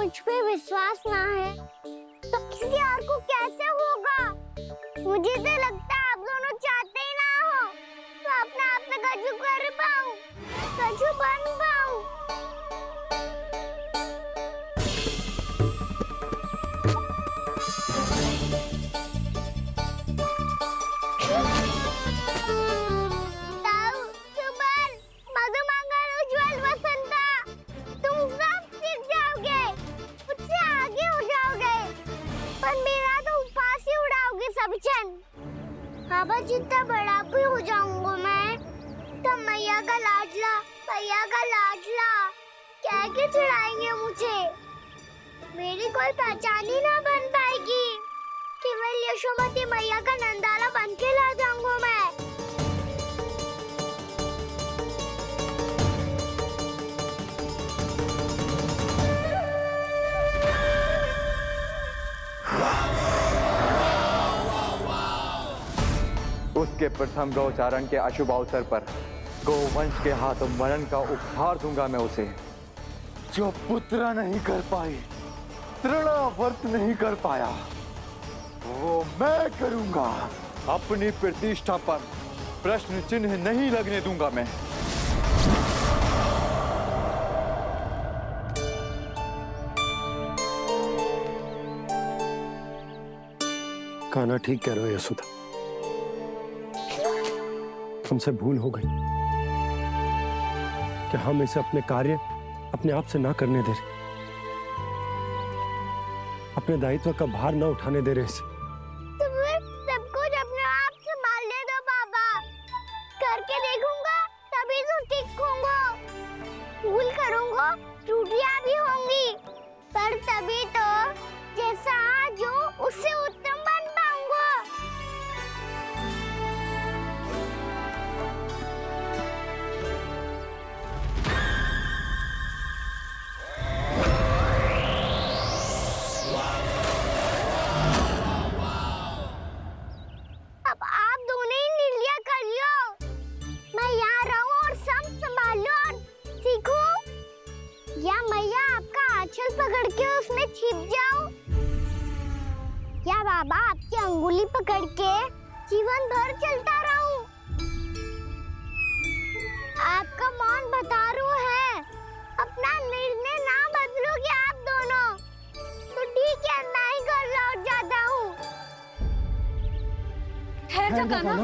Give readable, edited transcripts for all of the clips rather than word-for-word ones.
मुझ पे विश्वास ना है तो किसी और को कैसे होगा? मुझे तो लगता है आप दोनों चाहते ही ना हो तो अपने आप में कछु कर पाऊं, कछु बन पाऊं। बाबा जितना बड़ा भी हो जाऊंगा मैं तब मैया का लाडला, भैया का लाडला कह के चिढ़ाएंगे मुझे। मेरी कोई पहचान ही ना बन पाएगी। केवल यशोमती मैया का नंदाला बन के ला जाऊंगा मैं। उसके प्रथम गौचारण के अशुभ अवसर पर गोवंश के हाथों मरण का उपहार दूंगा मैं उसे। जो पुत्र नहीं कर पाई, तृणावर्त नहीं कर पाया, वो मैं करूंगा। अपनी प्रतिष्ठा पर प्रश्न चिन्ह नहीं लगने दूंगा मैं। कान्हा ठीक कह रहे हो यशोदा, हमसे भूल हो गई कि हम इसे अपने कार्य अपने आप से ना करने दे रहे, अपने दायित्व का भार ना उठाने दे रहे इसे। तो फिर सब कुछ अपने आप संभालने दो बाबा। करके देखूंगा तभी तो सीखूंगा। भूल करूंगा, त्रुटियां भी होंगी, पर तभी तो जैसा आज हूं उससे उत्तम बन पाऊंगा। अब आप दोनों ही निर्णय कर लो। मैं यहाँ रहूं और सब संभाल लूं और सीखूं, या मैया आपका आंचल पकड़ के उसमें छिप जाऊं, या बाबा आपकी अंगुली पकड़ के जीवन भर चलता रहूं। आपका मौन बता रहा है, अपना निर्णय ना बदलोगे आप दोनों तो ठीक है, मैं ही घर लौट जाता हूँ। ठहर जा कान्हा,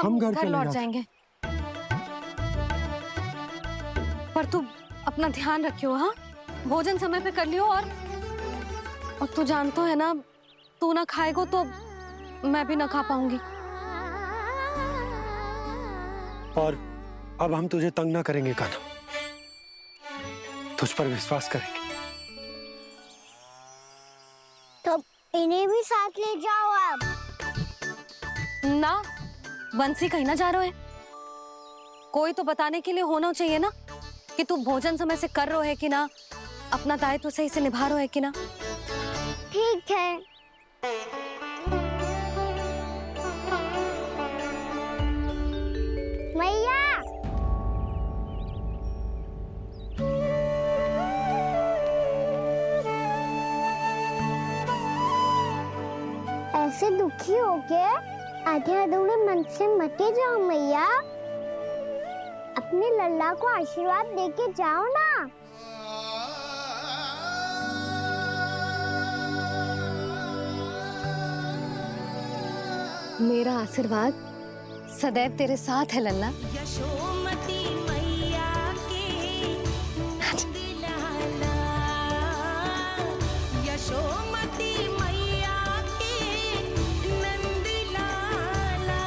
हम घर लौट जाएंगे, पर तू अपना ध्यान रखियो। हाँ, भोजन समय पे कर लियो। और तू जानतो है ना, तू ना खाएगो तो मैं भी ना खा पाऊंगी। और अब हम तुझे तंग ना करेंगे कान्हा, तुझ पर विश्वास करेंगे। तो इन्हें भी साथ ले जाओ आप। ना, बंसी कहीं ना जा रहे है। कोई तो बताने के लिए होना चाहिए ना कि तू भोजन समय से कर रहे है कि ना, अपना दायित्व सही से निभा रहे है कि ना। ठीक है। मैया, ऐसे दुखी हो के आधे अधूरे मन से मत जाओ मैया। अपने लल्ला को आशीर्वाद देके जाओ ना। मेरा आशीर्वाद सदैव तेरे साथ है लल्ला। यशोमती मैया के नंद लाला, यशोमती मैया के नंद लाला,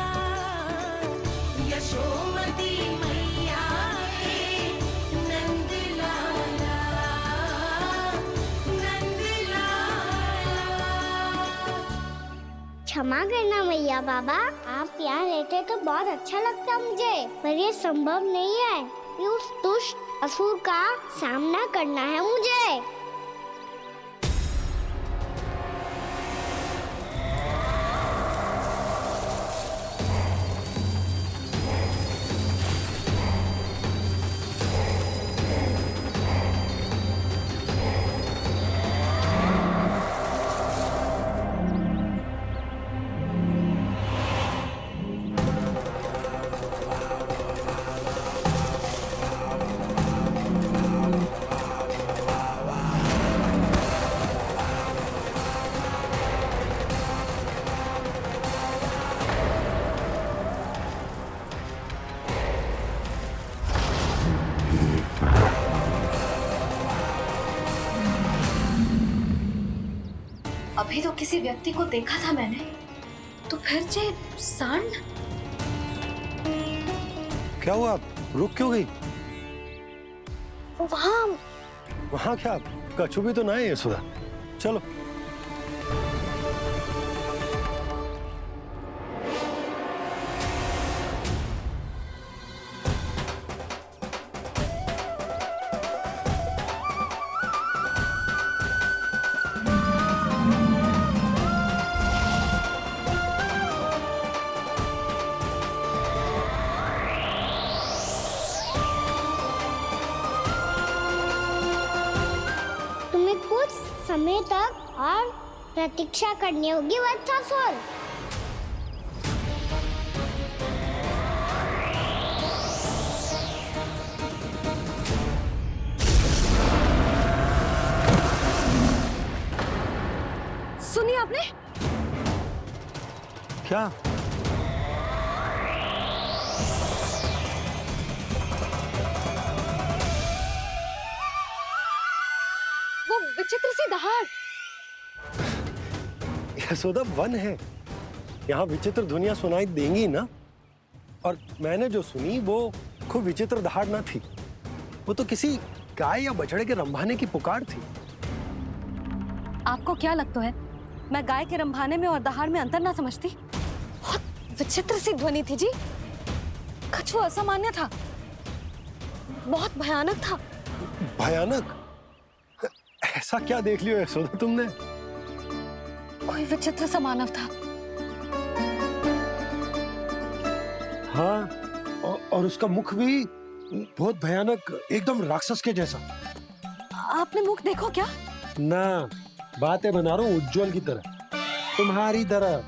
यशोमती मैया के नंद लाला, नंद लाला। क्षमा करना मैया बाबा, आप यहाँ रहते तो बहुत अच्छा लगता मुझे, पर ये संभव नहीं है। ये उस दुष्ट असुर का सामना करना है मुझे। अभी तो किसी व्यक्ति को देखा था मैंने, तो फिर जे सांड। क्या हुआ, रुक क्यों गई? वहाँ वहां क्या, कछु भी तो ना है यशोदा। चलो। तुम्हें कुछ समय तक और प्रतीक्षा करनी होगी वत्सासुर। सुनिए आपने? क्या? वो विचित्र सी दहाड़। यशोदा, वन है, यहाँ विचित्र ध्वनियां सुनाई देंगी ना। और मैंने जो सुनी वो खूब विचित्र दहाड़ ना थी, वो तो किसी गाय या बछड़े के रंभाने की पुकार थी। आपको क्या लगता है मैं गाय के रंभाने में और दहाड़ में अंतर ना समझती? बहुत विचित्र सी ध्वनि थी जी। कछु असामान्य था, बहुत भयानक था। भयानक? ऐसा क्या देख लियो यशोदा तुमने? कोई विचित्र सा मानव था। हाँ, और उसका मुख भी बहुत भयानक, एकदम राक्षस के जैसा। आपने मुख देखो क्या? ना, बातें बना रहा हूँ उज्जवल की तरह, तुम्हारी तरह।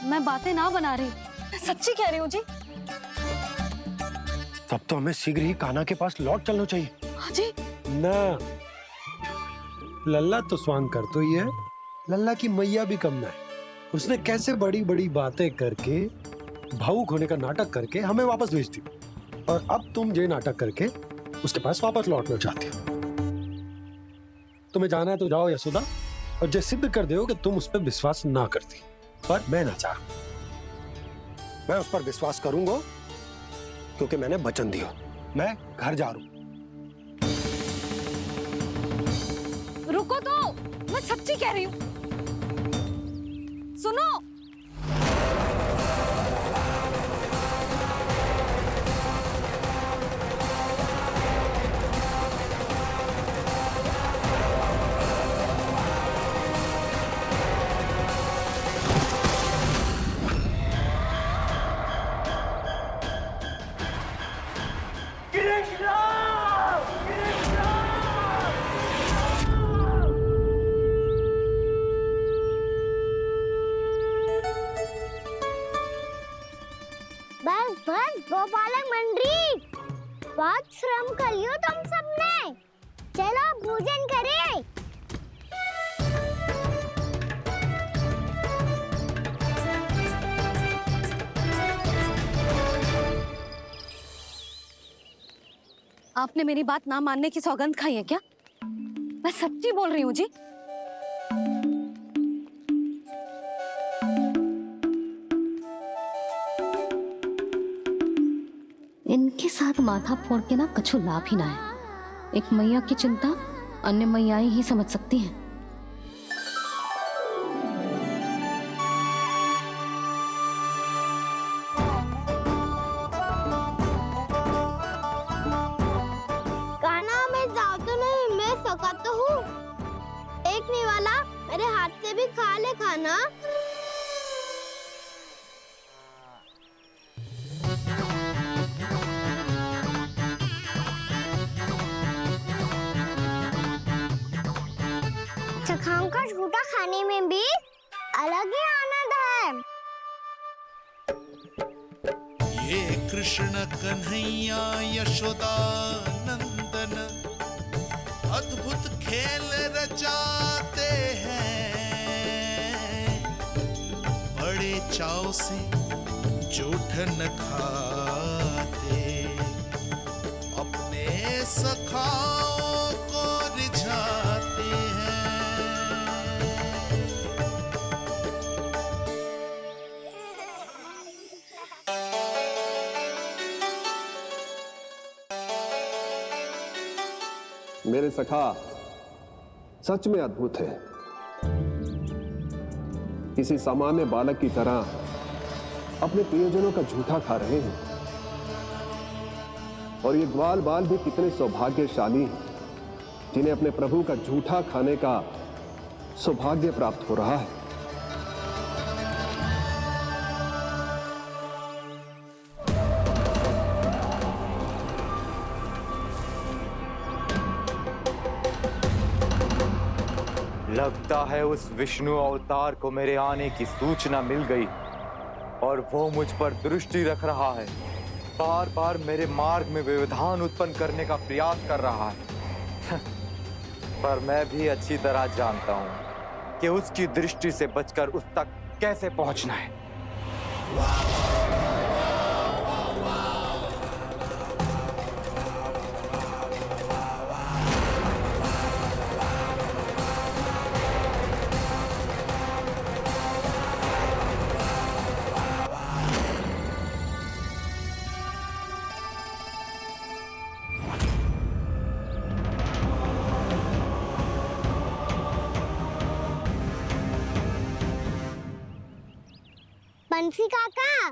मैं बातें ना बना रही, मैं सच्ची कह रही हूँ जी। तब तो हमें शीघ्र ही कान्हा के पास लौट चलना चाहिए। हाँ जी। ना, लल्ला तो स्वांग कर तो ही है, लल्ला की मैया भी कम ना है। उसने कैसे बड़ी बड़ी बातें करके, भावुक होने का नाटक करके हमें वापस भेज दी, और अब तुम ये नाटक करके उसके पास वापस लौटना चाहती हो। तुम्हें जाना है तो जाओ यशोदा, और जो सिद्ध कर दो कि तुम उस पर विश्वास ना करती। पर मैं ना चाह, मैं उस पर विश्वास करूंगा क्योंकि मैंने वचन दिया। मैं घर जा रहा हूं। रुको तो, मैं सच्ची कह रही हूँ। सुनो। बस बस गोपालक मंडली, बहुत श्रम कर लियो तुम सबने। चलो भोजन करें। आपने मेरी बात ना मानने की सौगंध खाई है क्या? मैं सच्ची बोल रही हूँ जी। इनके साथ माथा फोड़ के ना कछु लाभ ही ना है। एक मैया की चिंता अन्य मैयाएं ही समझ सकती हैं। कान्हा, मैं जाओ तो नहीं, मैं सका तो हूँ। एक नहीं वाला मेरे हाथ से भी खा ले खाना। चखाओं का झूठा खाने में भी अलग ही आनंद है। ये कृष्ण कन्हैया यशोदा नंदन अद्भुत खेल रचाते हैं, बड़े चाव से जूठन खाते, अपने सखाओं को रिझाते हैं। मेरे सखा सच में अद्भुत है। किसी सामान्य बालक की तरह अपने प्रियजनों का झूठा खा रहे हैं। और ये ग्वाल बाल भी कितने सौभाग्यशाली हैं जिन्हें अपने प्रभु का झूठा खाने का सौभाग्य प्राप्त हो रहा है। लगता है उस विष्णु अवतार को मेरे आने की सूचना मिल गई और वो मुझ पर दृष्टि रख रहा है। बार बार मेरे मार्ग में व्यवधान उत्पन्न करने का प्रयास कर रहा है। पर मैं भी अच्छी तरह जानता हूं कि उसकी दृष्टि से बचकर उस तक कैसे पहुंचना है। बंसी काका,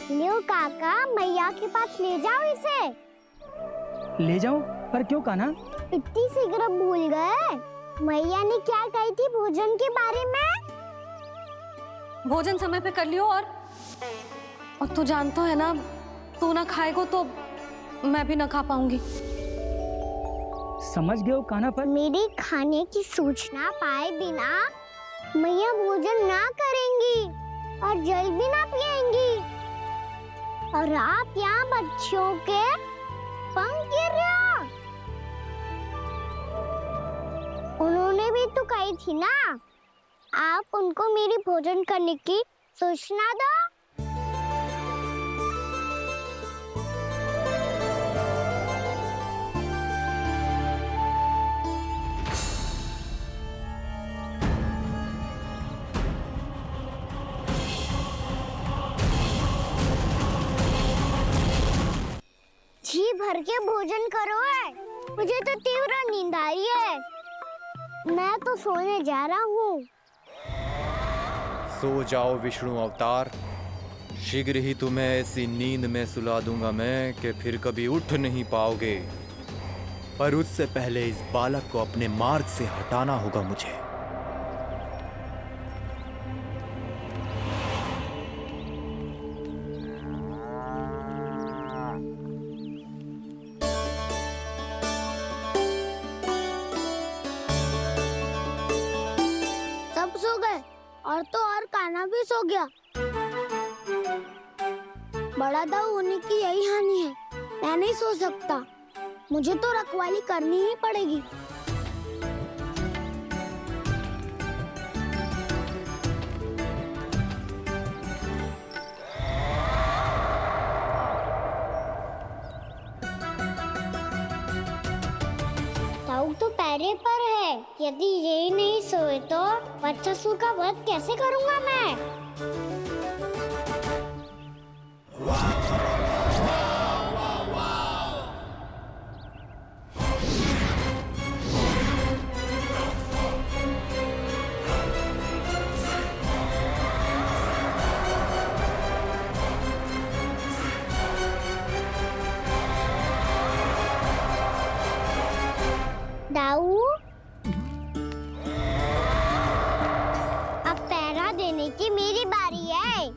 लियो काका, मैया के पास ले जाओ इसे। ले जाऊं? पर क्यों कान्हा? इतनी शीघ्र भूल गए? मैया ने क्या कही थी भोजन के बारे में? भोजन समय पे कर लियो। और तू जानता है ना, तू ना खाएगा तो मैं भी ना खा पाऊंगी। समझ गए हो कान्हा? पर मेरे खाने की सूचना पाए बिना मैया भोजन ना करेंगी और जल भी ना पिएंगी। और आप यहाँ बच्चों के पंख गिर रहे हो। उन्होंने भी तो कही थी ना, आप उनको मेरी भोजन करने की सूचना दो। जी भर के भोजन करो है, मुझे तो तीव्र नींद आ रही है। मैं तो सोने जा रहा हूँ। सो जाओ विष्णु अवतार, शीघ्र ही तुम्हें ऐसी नींद में सुला दूंगा मैं कि फिर कभी उठ नहीं पाओगे। पर उससे पहले इस बालक को अपने मार्ग से हटाना होगा मुझे। सब सो गए और तो और कान्हा भी सो गया। बड़ा दाऊ होने की यही हानि है। मैं नहीं सो सकता, मुझे तो रखवाली करनी ही पड़ेगी। दाऊ तो पैरे पर है। यदि ये नहीं सोए तो बच्चासुर का वध कैसे करूंगा मैं? दाऊ, अब पहरा देने की मेरी बारी है।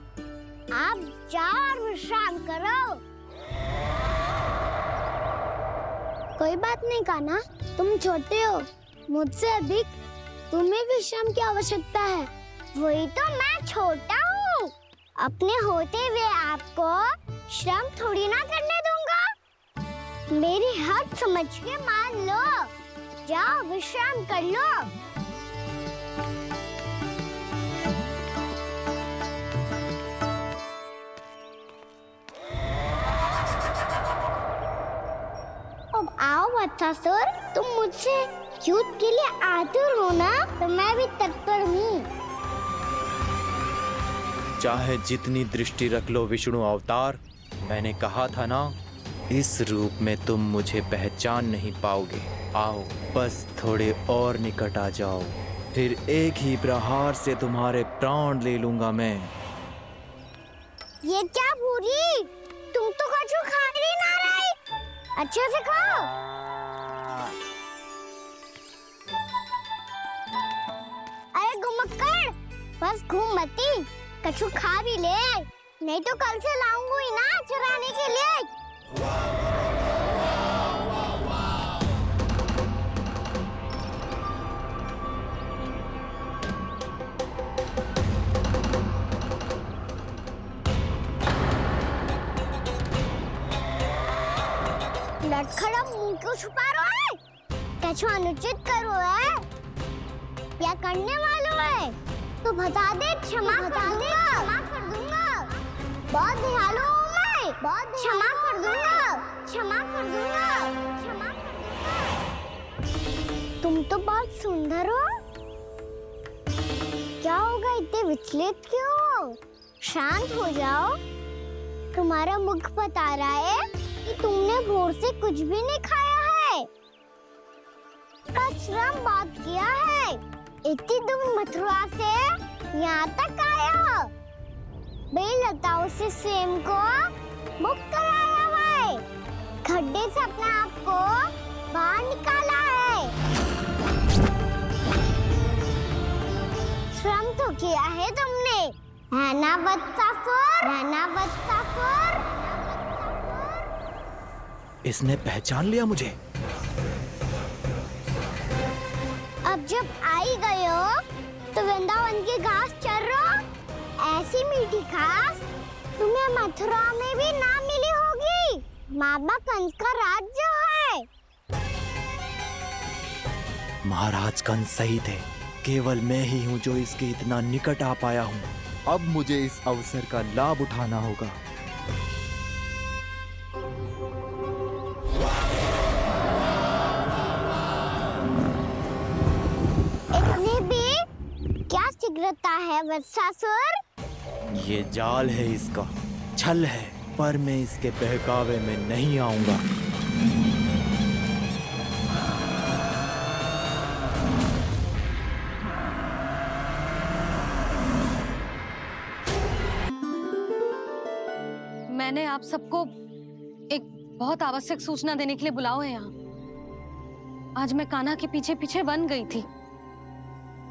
आप जाओ और विश्राम करो। कोई बात नहीं कान्हा, तुम छोटे हो, मुझसे अधिक तुम्हें विश्राम की आवश्यकता है। वही तो, मैं छोटा हूँ, अपने होते हुए आपको श्रम थोड़ी ना करने दूंगा। मेरी हद समझ के मान लो। जाओ विश्राम कर लो। अब आओ बच्चासुर, तुम मुझसे युद्ध के लिए आतुर हो ना, तो मैं भी तत्पर हूँ। चाहे जितनी दृष्टि रख लो विष्णु अवतार, मैंने कहा था ना, इस रूप में तुम मुझे पहचान नहीं पाओगे। आओ, बस थोड़े और निकट आ जाओ, फिर एक ही प्रहार से तुम्हारे प्राण ले लूंगा मैं। ये क्या भूरी, तुम तो कछु खा ही ना रही, अच्छे से खाओ। अरे घुमक्कड़, बस घूम मती, कछु खा भी ले, नहीं तो कल से लाऊंगा ही ना चुराने के लिए। लटखड़ा मुंह क्यों छुपा रहा है? कछु अनुचित करो है या करने वालों है तो बता दे, क्षमा कर दूंगा। बहुत दयालु हूँ मैं, बहुत क्षमा कर दूंगा। तुम तो बहुत सुंदर हो। क्या होगा, इतने विचलित क्यों हो? शांत हो जाओ। तुम्हारा मुख बता रहा है कि तुमने भोर से कुछ भी नहीं खाया है, बस श्रम बात किया है। इतनी दूर मथुरा से यहाँ तक आया हो, बेलताओं से स्वयं को मुक्त कराया है, खड्डे से अपने आप को बाहर निकाला है। श्रम तो किया है तुमने, है ना वत्सासुर? इसने पहचान लिया मुझे। अब जब आई गए हो तो वृंदावन की घास चर रहो। ऐसी मीठी घास तुम्हें मथुरा में भी ना मिली होगी। मामा कंस का राज्य है। महाराज कंस सही थे, केवल मैं ही हूँ जो इसके इतना निकट आ पाया हूँ। अब मुझे इस अवसर का लाभ उठाना होगा। इतने भी क्या शीघ्रता है वत्सासुर? ये जाल है इसका, छल है, पर मैं इसके बहकावे में नहीं आऊंगा। मैंने आप सबको एक बहुत आवश्यक सूचना देने के लिए बुलाओ है यहाँ। आज मैं कान्हा के पीछे पीछे वन गई थी।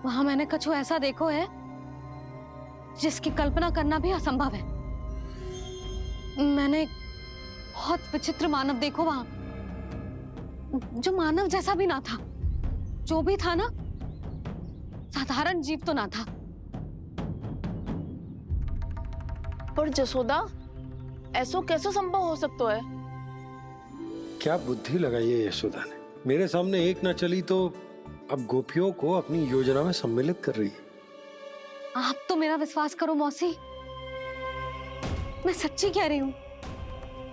वहां मैंने कछु ऐसा देखो है जिसकी कल्पना करना भी असंभव है। मैंने एक बहुत विचित्र मानव देखो वहां, जो मानव जैसा भी ना था। जो भी था ना, साधारण जीव तो ना था। पर जसोदा, ऐसो कैसे संभव हो सकता है? क्या बुद्धि लगाई है यशोदा ने। मेरे सामने एक न चली तो अब गोपियों को अपनी योजना में सम्मिलित कर रही है। आप तो मेरा विश्वास करो मौसी, मैं सच्ची कह रही हूँ।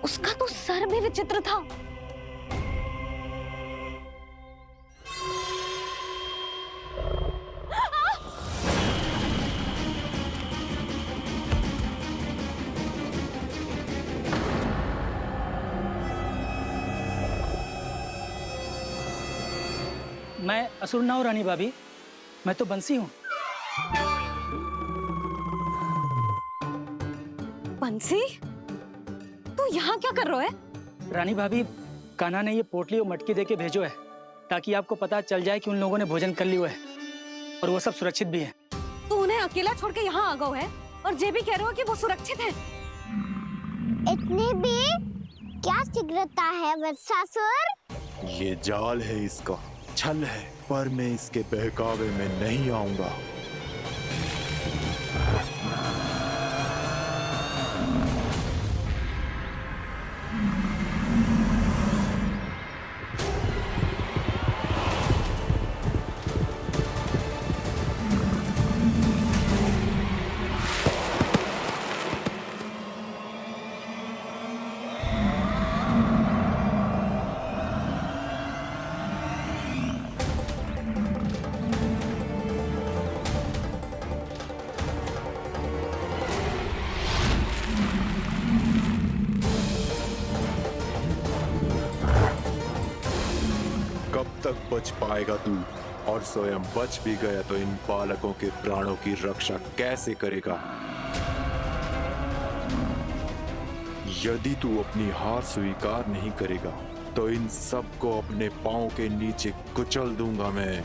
उसका तो सर भी विचित्र था। मैं असुर ना हूँ रानी भाभी, मैं तो बंसी हूँ। बंसी, तू यहाँ क्या कर रहा है? रानी भाभी, कान्हा ने ये पोटली और मटकी देके भेजो है ताकि आपको पता चल जाए कि उन लोगों ने भोजन कर लिया है और वो सब सुरक्षित भी है। तू उन्हें अकेला छोड़ के यहाँ आ गया है और ये भी कह रहे हो कि वो सुरक्षित है। इतने भी क्या शीघ्रता है वत्सासुर? ये जाल है इसका, छल है, पर मैं इसके बहकावे में नहीं आऊंगा। तक बच पाएगा तू? और स्वयं बच भी गया तो इन बालकों के प्राणों की रक्षा कैसे करेगा? यदि तू अपनी हार स्वीकार नहीं करेगा तो इन सबको अपने पांव के नीचे कुचल दूंगा मैं।